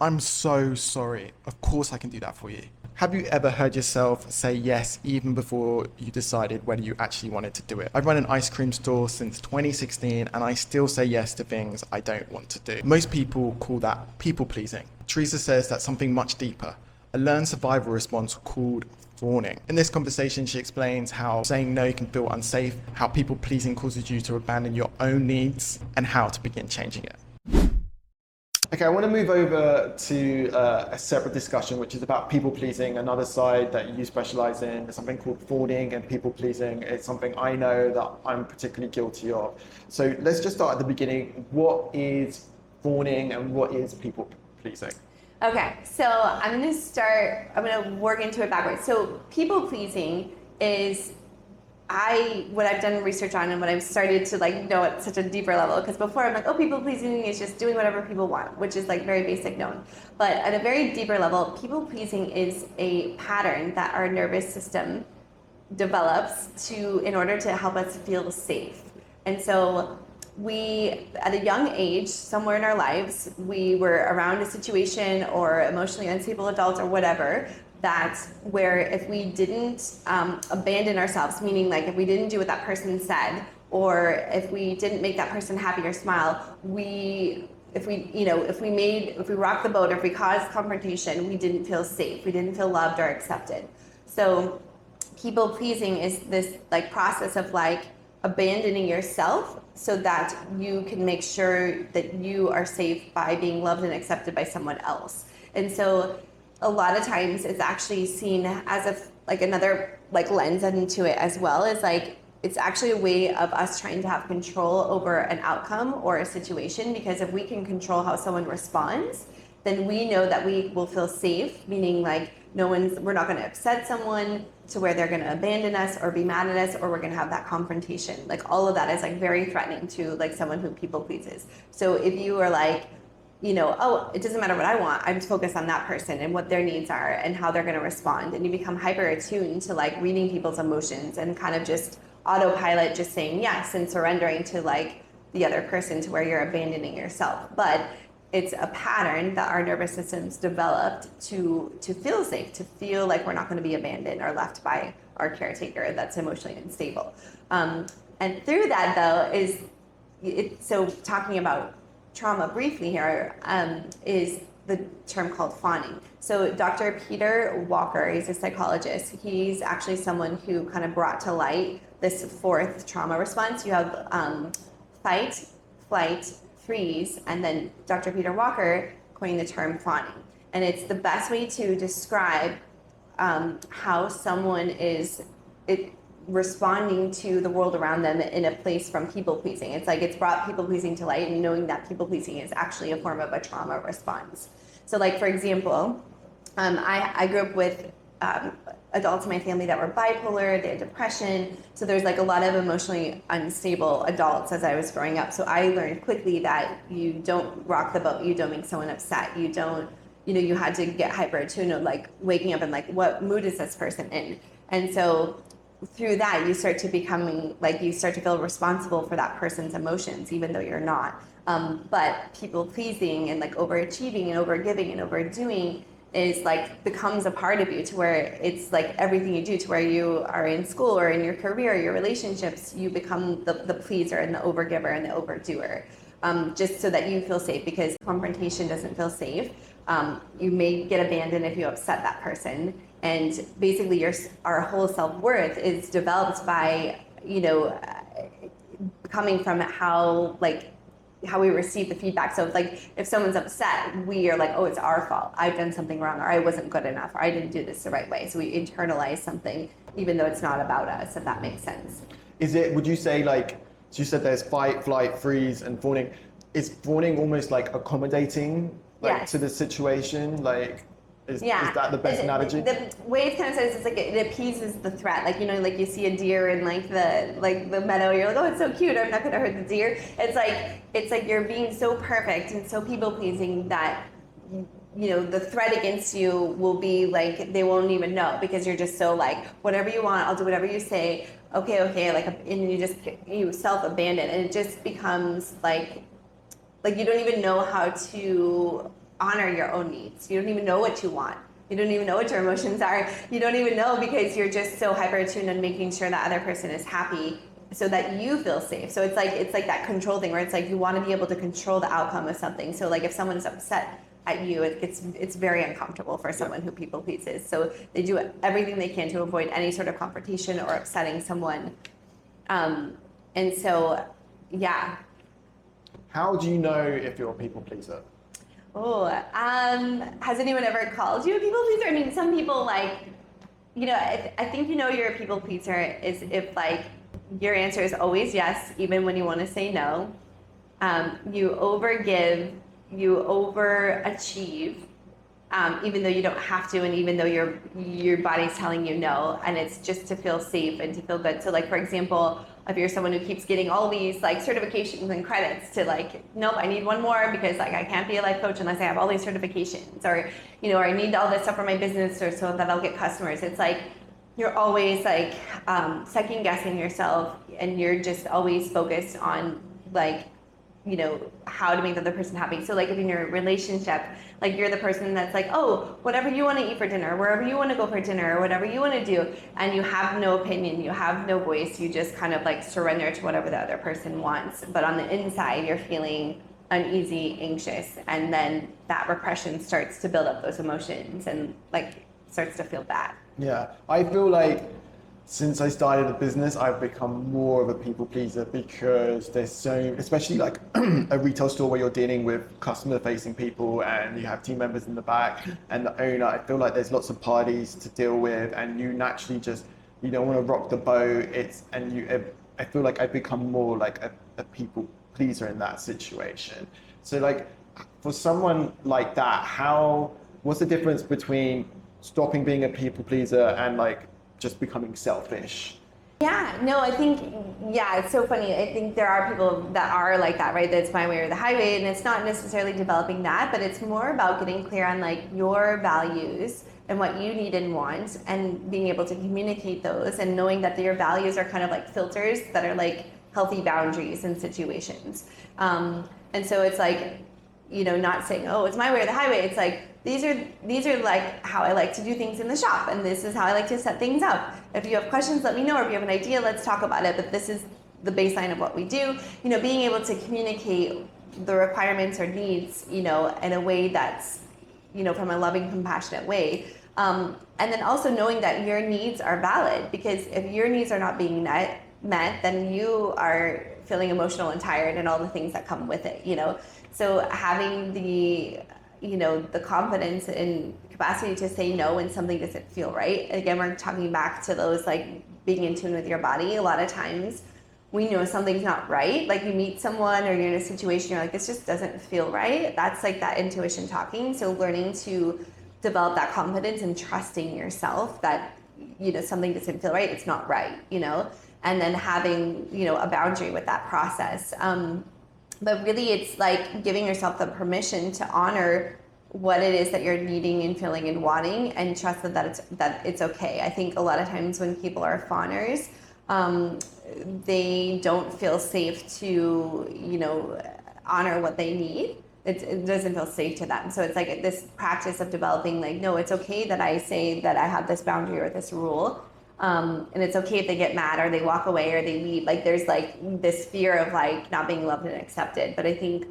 I'm so sorry. Of course I can do that for you. Have you ever heard yourself say yes even before you decided whether you actually wanted to do it? I've run an ice cream store since 2016 and I still say yes to things I don't want to do. Most people call that people pleasing. Teresa says that's something much deeper, a learned survival response called fawning. In this conversation, she explains how saying no can feel unsafe, how people pleasing causes you to abandon your own needs, and how to begin changing it. Okay, I want to move over to a separate discussion, which is about people pleasing, another side that you specialize in. There's something called fawning and people pleasing. It's something I know that I'm particularly guilty of. So let's just start at the beginning. What is fawning and what is people pleasing? Okay, so I'm going to work into it backwards. So people pleasing is what I've done research on and what I've started to know at such a deeper level, because before I'm like, oh, people pleasing is just doing whatever people want, which is very basic known. But at a very deeper level, people pleasing is a pattern that our nervous system develops in order to help us feel safe. And so we, at a young age, somewhere in our lives, we were around a situation or emotionally unstable adults or whatever, where if we didn't abandon ourselves, meaning if we didn't do what that person said, or if we didn't make that person happy or smile, if we rocked the boat, or if we caused confrontation, we didn't feel safe, we didn't feel loved or accepted. So people pleasing is this process of abandoning yourself so that you can make sure that you are safe by being loved and accepted by someone else. And so a lot of times it's actually seen as another lens into it as well, as it's actually a way of us trying to have control over an outcome or a situation, because if we can control how someone responds, then we know that we will feel safe, meaning we're not going to upset someone to where they're going to abandon us or be mad at us, or we're going to have that confrontation. All of that is very threatening to someone who people pleases. So if you are oh, it doesn't matter what I want, I'm focused on that person and what their needs are and how they're going to respond, and you become hyper attuned to reading people's emotions and kind of just autopilot, just saying yes and surrendering to the other person, to where you're abandoning yourself. But it's a pattern that our nervous systems developed to feel safe, to feel like we're not going to be abandoned or left by our caretaker that's emotionally unstable. And through that, though, so talking about trauma briefly here, is the term called fawning. So Dr. Peter Walker, he's a psychologist. He's actually someone who kind of brought to light this fourth trauma response. You have fight, flight, freeze, and then Dr. Peter Walker coined the term fawning. And it's the best way to describe how someone is responding to the world around them in a place from people pleasing. It's brought people pleasing to light, and knowing that people pleasing is actually a form of a trauma response. So for example, I grew up with adults in my family that were bipolar, they had depression, so there's a lot of emotionally unstable adults as I was growing up. So I learned quickly that you don't rock the boat, you don't make someone upset, you don't, you had to get hyper attuned, waking up and what mood is this person in? And so through that, you start to you start to feel responsible for that person's emotions, even though you're not. But people pleasing and overachieving and overgiving and overdoing is becomes a part of you, to where it's everything you do, to where you are in school or in your career, your relationships, you become the pleaser and the overgiver and the overdoer, just so that you feel safe, because confrontation doesn't feel safe. You may get abandoned if you upset that person. And basically our whole self-worth is developed by, coming from how we receive the feedback. So if someone's upset, we are oh, it's our fault. I've done something wrong, or I wasn't good enough, or I didn't do this the right way. So we internalize something, even though it's not about us, if that makes sense. Would you say so you said there's fight, flight, freeze, and fawning. Is fawning almost accommodating Yes. to the situation? Is that the best analogy? The way it kind of says is it appeases the threat. You see a deer in the meadow, you're oh, it's so cute, I'm not gonna hurt the deer. It's you're being so perfect and so people pleasing that the threat against you will be they won't even know, because you're just so whatever you want, I'll do whatever you say. Okay, and you self-abandon, and it just becomes you don't even know how to honor your own needs. You don't even know what you want. You don't even know what your emotions are. You don't even know because you're just so hyper attuned on making sure that other person is happy so that you feel safe. So it's like that control thing where it's like you want to be able to control the outcome of something. So like if someone is upset at you, it's very uncomfortable for someone who people pleases. So they do everything they can to avoid any sort of confrontation or upsetting someone. And so, yeah. How do you know if you're a people pleaser? Oh, has anyone ever called you a people pleaser? I mean, some people like, you know, I think you know you're a people pleaser is if like your answer is always yes, even when you want to say no. You overgive, you overachieve, even though you don't have to, and even though your body's telling you no, and it's just to feel safe and to feel good. So like, for example, if you're someone who keeps getting all these like certifications and credits to like, nope, I need one more because like I can't be a life coach unless I have all these certifications, or, you know, or I need all this stuff for my business or so that I'll get customers. It's like, you're always like second guessing yourself, and you're just always focused on like, you know, how to make the other person happy. So like if in your relationship, like you're the person that's like, oh, whatever you want to eat for dinner, wherever you want to go for dinner, or whatever you want to do, and you have no opinion, you have no voice, you just kind of like surrender to whatever the other person wants. But on the inside, you're feeling uneasy, anxious, and then that repression starts to build up those emotions and like starts to feel bad. Yeah, I feel like since I started a business, I've become more of a people pleaser because there's so, especially like a retail store where you're dealing with customer facing people and you have team members in the back and the owner, I feel like there's lots of parties to deal with, and you naturally just, you don't want to rock the boat. I feel like I've become more like a people pleaser in that situation. So like for someone like that, what's the difference between stopping being a people pleaser and like just becoming selfish? Yeah, no, I think, yeah, it's so funny. I think there are people that are like that, right? That's my way or the highway. And it's not necessarily developing that, but it's more about getting clear on like your values and what you need and want, and being able to communicate those, and knowing that your values are kind of like filters that are like healthy boundaries in situations. And so it's like, you know, not saying, oh, it's my way or the highway. It's like, these are like how I like to do things in the shop, and this is how I like to set things up. If you have questions, let me know, or if you have an idea, let's talk about it. But this is the baseline of what we do. You know, being able to communicate the requirements or needs, you know, in a way that's, you know, from a loving, compassionate way. And then also knowing that your needs are valid, because if your needs are not being met, then you are feeling emotional and tired and all the things that come with it, you know. So having the, you know, the confidence and capacity to say no when something doesn't feel right. Again, we're talking back to those like being in tune with your body. A lot of times we know something's not right. Like you meet someone or you're in a situation, you're like, this just doesn't feel right. That's like that intuition talking. So learning to develop that confidence and trusting yourself that, you know, something doesn't feel right, it's not right, you know, and then having, you know, a boundary with that process. But really it's like giving yourself the permission to honor what it is that you're needing and feeling and wanting, and trust that it's okay. I think a lot of times when people are fawners, they don't feel safe to, you know, honor what they need. It doesn't feel safe to them. So it's like this practice of developing like, no, it's okay that I say that I have this boundary or this rule. And it's okay if they get mad or they walk away or they leave. Like there's like this fear of like not being loved and accepted. But I think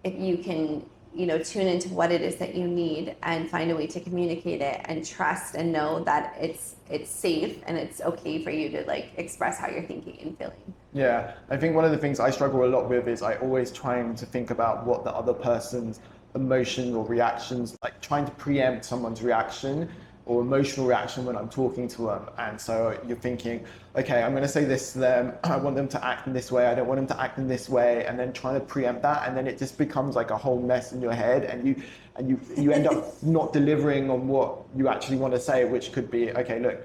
if you can, you know, tune into what it is that you need and find a way to communicate it and trust and know that it's safe and it's okay for you to like express how you're thinking and feeling. Yeah, I think one of the things I struggle a lot with is I always trying to think about what the other person's emotions or reactions, like trying to preempt someone's reaction or emotional reaction when I'm talking to them. And so you're thinking, okay, I'm going to say this to them. I want them to act in this way. I don't want them to act in this way. And then trying to preempt that. And then it just becomes like a whole mess in your head. And you end up not delivering on what you actually want to say, which could be, okay, look,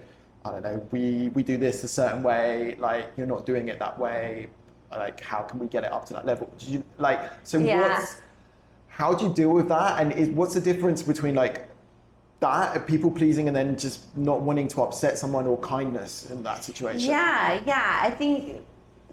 I don't know, we do this a certain way. Like you're not doing it that way. Like, how can we get it up to that level? How do you deal with that? And what's the difference between like, that people pleasing and then just not wanting to upset someone, or kindness in that situation? Yeah. I think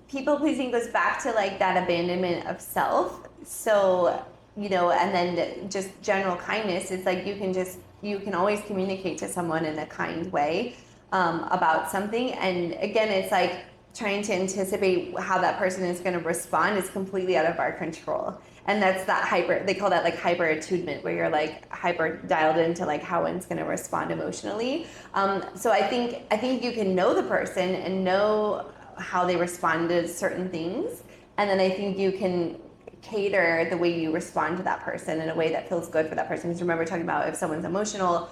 people pleasing goes back to like that abandonment of self. So and then just general kindness. It's like you can always communicate to someone in a kind way about something. And again, it's like trying to anticipate how that person is going to respond is completely out of our control. And that's that they call that like hyper attunement, where you're like hyper dialed into like how one's going to respond emotionally. So I think you can know the person and know how they respond to certain things. And then I think you can cater the way you respond to that person in a way that feels good for that person. Because remember talking about if someone's emotional,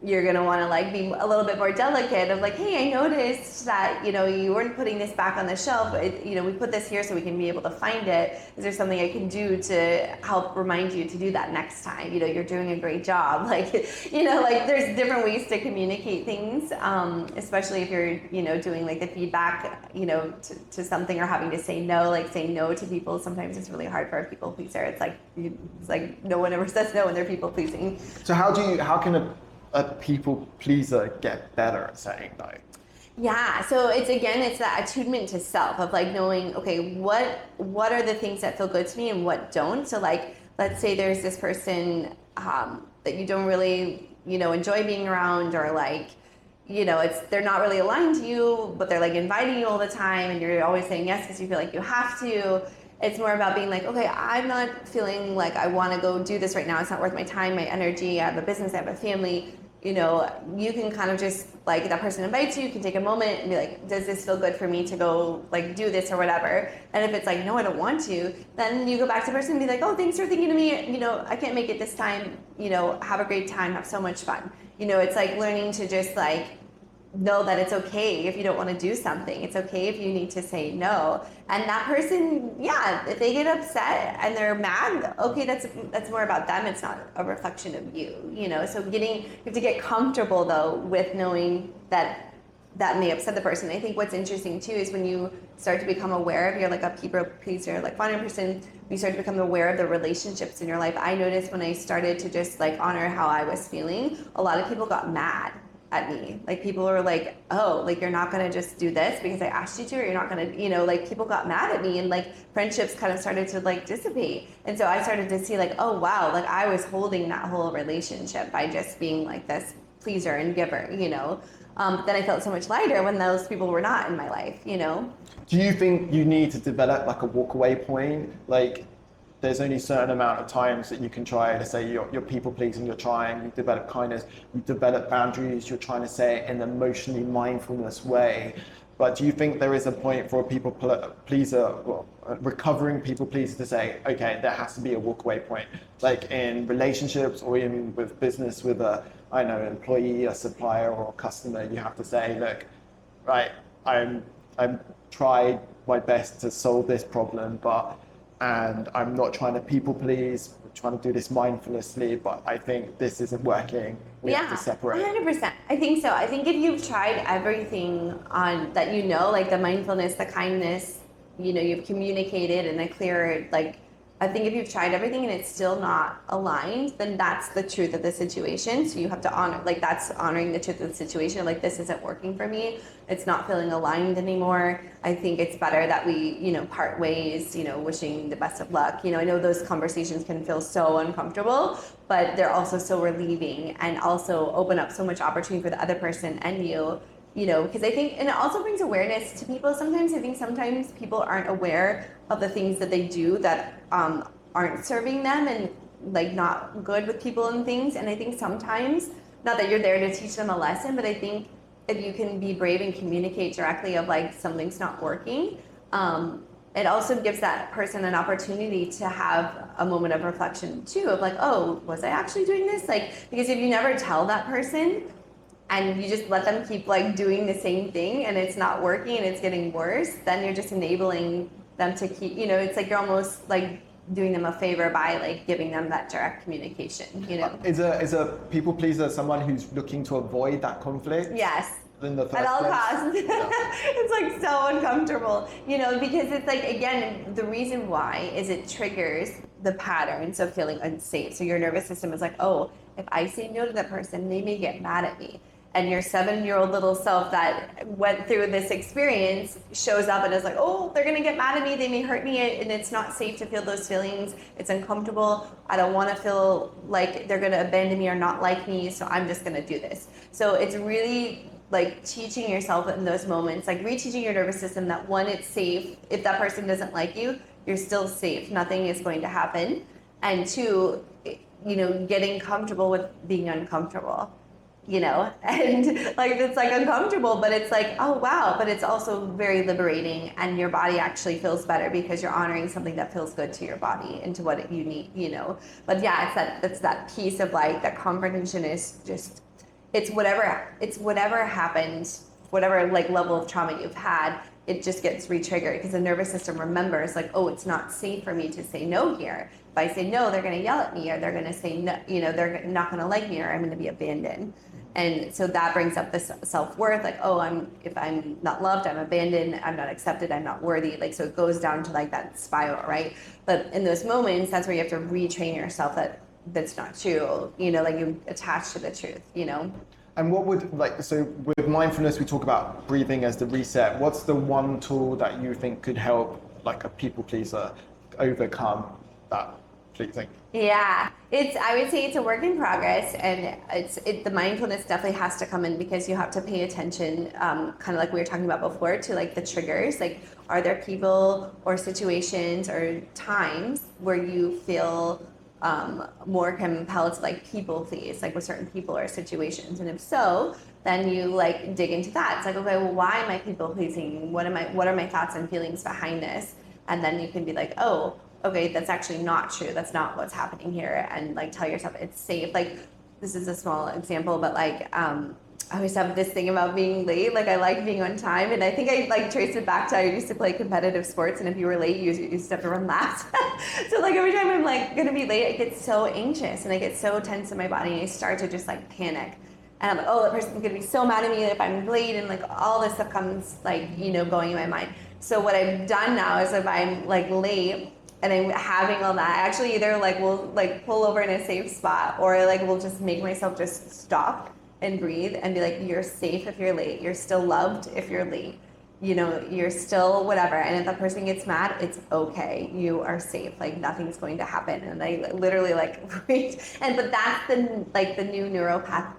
you're going to want to like be a little bit more delicate of like, hey, I noticed that, you weren't putting this back on the shelf. We put this here so we can be able to find it. Is there something I can do to help remind you to do that next time? You're doing a great job. Like, there's different ways to communicate things, especially if you're, doing like the feedback, to something, or having to say no, like saying no to people. Sometimes it's really hard for a people pleaser. It's like no one ever says no when they're people pleasing. So how can a people pleaser get better at saying no? Yeah, so it's that attunement to self of like knowing, okay, what are the things that feel good to me and what don't. So like, let's say there's this person that you don't really, enjoy being around, or like, they're not really aligned to you, but they're like inviting you all the time and you're always saying yes because you feel like you have to. It's more about being like, okay, I'm not feeling like I want to go do this right now. It's not worth my time, my energy. I have a business, I have a family. You can kind of just like, that person invites you, you can take a moment and be like, does this feel good for me to go like do this or whatever? And if it's like, no, I don't want to, then you go back to the person and be like, oh, thanks for thinking of me. I can't make it this time. Have a great time, have so much fun. It's like learning to just like know that it's okay if you don't want to do something. It's okay if you need to say no. And that person, if they get upset and they're mad, okay, that's more about them. It's not a reflection of you, So you have to get comfortable though with knowing that may upset the person. I think what's interesting too is when you start to become aware of, you're like a people pleaser, like fawning person, you start to become aware of the relationships in your life. I noticed when I started to just like honor how I was feeling, a lot of people got mad at me. Like people were like, oh, like you're not gonna just do this because I asked you to, or you're not gonna, like people got mad at me, and like friendships kind of started to like dissipate. And so I started to see like, oh wow, like I was holding that whole relationship by just being like this pleaser and giver, But then I felt so much lighter when those people were not in my life, Do you think you need to develop like a walk away point? Like there's only a certain amount of times that you can try to say you're people pleasing, you're trying, you develop kindness, you develop boundaries, you're trying to say it in an emotionally mindfulness way. But do you think there is a point for a people pleaser, recovering people pleaser, to say, okay, there has to be a walkaway point, like in relationships or even with business with an employee, a supplier, or a customer? You have to say, look, right, I'm tried my best to solve this problem, and I'm not trying to people please, I'm trying to do this mindfulnessly, but I think this isn't working. We have to separate. 100%. I think so. I think if you've tried everything on that, like the mindfulness, the kindness, you've communicated in a clear, like, I think if you've tried everything and it's still not aligned, then that's the truth of the situation. So you have to honor, like that's honoring the truth of the situation. Like, this isn't working for me. It's not feeling aligned anymore. I think it's better that we, part ways, wishing the best of luck. I know those conversations can feel so uncomfortable, but they're also so relieving and also open up so much opportunity for the other person and you. Because I think, and it also brings awareness to people. Sometimes I think people aren't aware of the things that they do that aren't serving them and like not good with people and things. And I think sometimes, not that you're there to teach them a lesson, but I think if you can be brave and communicate directly of like something's not working, it also gives that person an opportunity to have a moment of reflection too, of like, oh, was I actually doing this? Like, because if you never tell that person, and you just let them keep like doing the same thing and it's not working and it's getting worse, then you're just enabling them to keep, it's like you're almost like doing them a favor by like giving them that direct communication, Is a people pleaser someone who's looking to avoid that conflict? Yes. In the first at all place? costs. Yeah. It's like so uncomfortable, because it's like, again, the reason why is it triggers the patterns of feeling unsafe. So your nervous system is like, oh, if I say no to that person, they may get mad at me. and your 7-year-old little self that went through this experience shows up and is like, oh, they're gonna get mad at me, they may hurt me, and it's not safe to feel those feelings. It's uncomfortable. I don't want to feel like they're gonna abandon me or not like me, so I'm just gonna do this. So it's really like teaching yourself in those moments, like reteaching your nervous system that one, it's safe. If that person doesn't like you, you're still safe. Nothing is going to happen. And two, getting comfortable with being uncomfortable. And like it's like uncomfortable, but it's like, oh wow, but it's also very liberating, and your body actually feels better because you're honoring something that feels good to your body and to what you need. But yeah, it's that piece of like that confrontation is just, it's whatever happened, whatever like level of trauma you've had, it just gets re-triggered because the nervous system remembers like, oh, it's not safe for me to say no here. If I say no, they're going to yell at me, or they're going to say no, they're not going to like me, or I'm going to be abandoned. And so that brings up this self-worth, like, oh, if I'm not loved, I'm abandoned, I'm not accepted, I'm not worthy. Like, so it goes down to like that spiral, right? But in those moments, that's where you have to retrain yourself that that's not true, like you attach to the truth, And what would, so with mindfulness, we talk about breathing as the reset. What's the one tool that you think could help like a people pleaser overcome that pleasing? Yeah, I would say it's a work in progress, and the mindfulness definitely has to come in because you have to pay attention, kind of like we were talking about before, to like the triggers. Like, are there people or situations or times where you feel more compelled to like people please, like with certain people or situations? And if so, then you like dig into that. It's like, okay, well, why am I people pleasing? What are my thoughts and feelings behind this? And then you can be like, oh, okay, that's actually not true. That's not what's happening here. And like tell yourself it's safe. Like, this is a small example, but like I always have this thing about being late. Like, I like being on time, and I think I like trace it back to I used to play competitive sports, and if you were late, you used to have to run laps. So like every time I'm like gonna be late, I get so anxious and I get so tense in my body, and I start to just like panic. And I'm like, oh, that person's gonna be so mad at me if I'm late, and like all this stuff comes like going in my mind. So what I've done now is if I'm like late and I'm having all that, I actually either like will like pull over in a safe spot, or I like will just make myself just stop and breathe and be like, you're safe if you're late. You're still loved if you're late. You're still whatever. And if that person gets mad, it's okay. You are safe. Like, nothing's going to happen. And I literally like breathe. But that's the new neuropath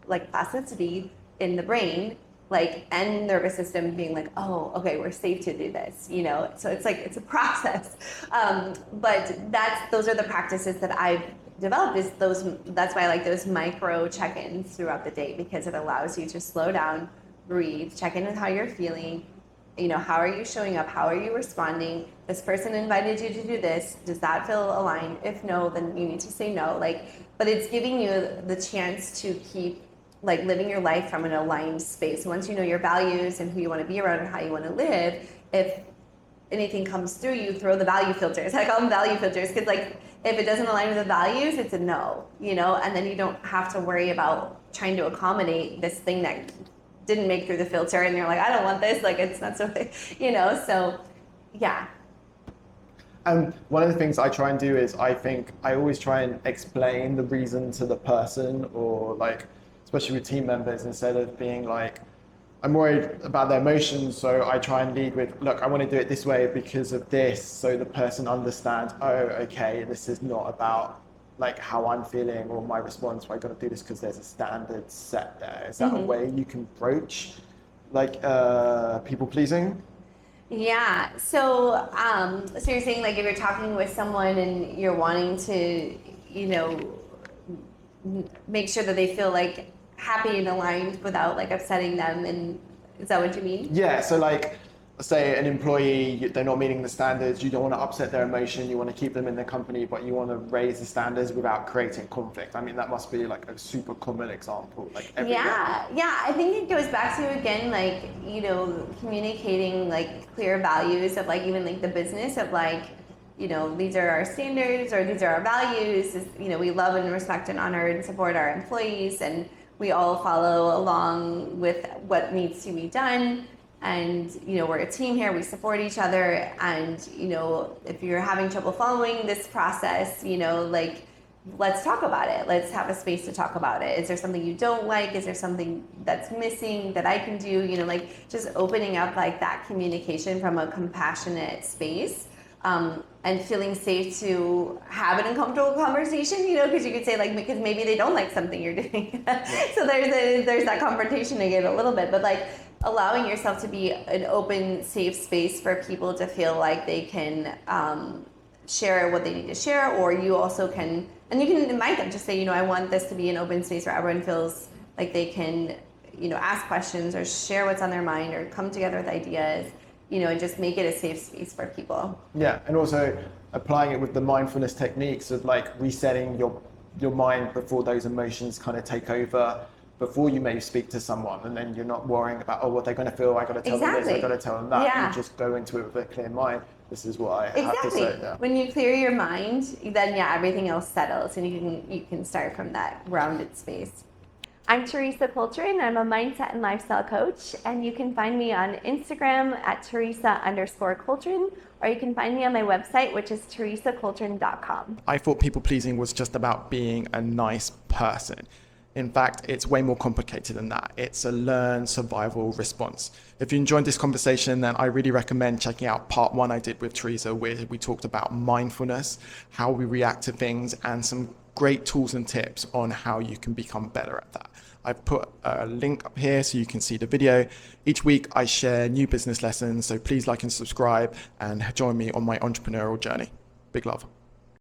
like plasticity in the brain, like, and nervous system being like, oh, okay, we're safe to do this, So it's like, it's a process. But those are the practices that I've developed, that's why I like those micro check-ins throughout the day, because it allows you to slow down, breathe, check in with how you're feeling, how are you showing up? How are you responding? This person invited you to do this. Does that feel aligned? If no, then you need to say no. But it's giving you the chance to keep like living your life from an aligned space. Once you know your values and who you want to be around and how you want to live, if anything comes through, you throw the value filters. I call them value filters, because like if it doesn't align with the values, it's a no, and then you don't have to worry about trying to accommodate this thing that didn't make through the filter, and you're like, I don't want this, like it's not so, so yeah. And one of the things I try and do is I always try and explain the reason to the person, or like, especially with team members, instead of being like, I'm worried about their emotions, so I try and lead with, look, I want to do it this way because of this, so the person understands, oh, okay, this is not about like how I'm feeling or my response, I got to do this because there's a standard set there. Is that a way you can broach like people pleasing? Yeah. So you're saying like if you're talking with someone and you're wanting to, make sure that they feel like happy and aligned without like upsetting them, and is that what you mean? Yeah, so like say an employee, they're not meeting the standards, you don't want to upset their emotion, you want to keep them in the company, but you want to raise the standards without creating conflict. I mean, that must be like a super common example, like yeah, I think it goes back to, again, like, communicating like clear values of like even like the business of like, these are our standards, or these are our values. We love and respect and honor and support our employees, and we all follow along with what needs to be done. And, we're a team here, we support each other. And, if you're having trouble following this process, like let's talk about it. Let's have a space to talk about it. Is there something you don't like? Is there something that's missing that I can do? You know, like just opening up like that communication from a compassionate space, and feeling safe to have an uncomfortable conversation, you know, because you could say like, because maybe they don't like something you're doing. So there's that confrontation again a little bit, but like allowing yourself to be an open, safe space for people to feel like they can share what they need to share, or you also can, and you can invite them to say, you know, I want this to be an open space where everyone feels like they can, you know, ask questions or share what's on their mind or come together with ideas, you know, and just make it a safe space for people. Yeah, and also applying it with the mindfulness techniques of like resetting your mind before those emotions kind of take over, before you may speak to someone, and then you're not worrying about, oh, what they're going to feel, I got to tell them this, I got to tell them that. Yeah. You just go into it with a clear mind. This is what I have to say. Yeah. When you clear your mind, then yeah, everything else settles, and you can start from that grounded space. I'm Teresa Coltrin. I'm a mindset and lifestyle coach, and you can find me on Instagram at Teresa_Coltrin, or you can find me on my website, which is teresacoltrin.com. I thought people pleasing was just about being a nice person. In fact, it's way more complicated than that. It's a learned survival response. If you enjoyed this conversation, then I really recommend checking out part 1 I did with Teresa, where we talked about mindfulness, how we react to things, and some great tools and tips on how you can become better at that. I've put a link up here so you can see the video. Each week I share new business lessons, so please like and subscribe and join me on my entrepreneurial journey. Big love.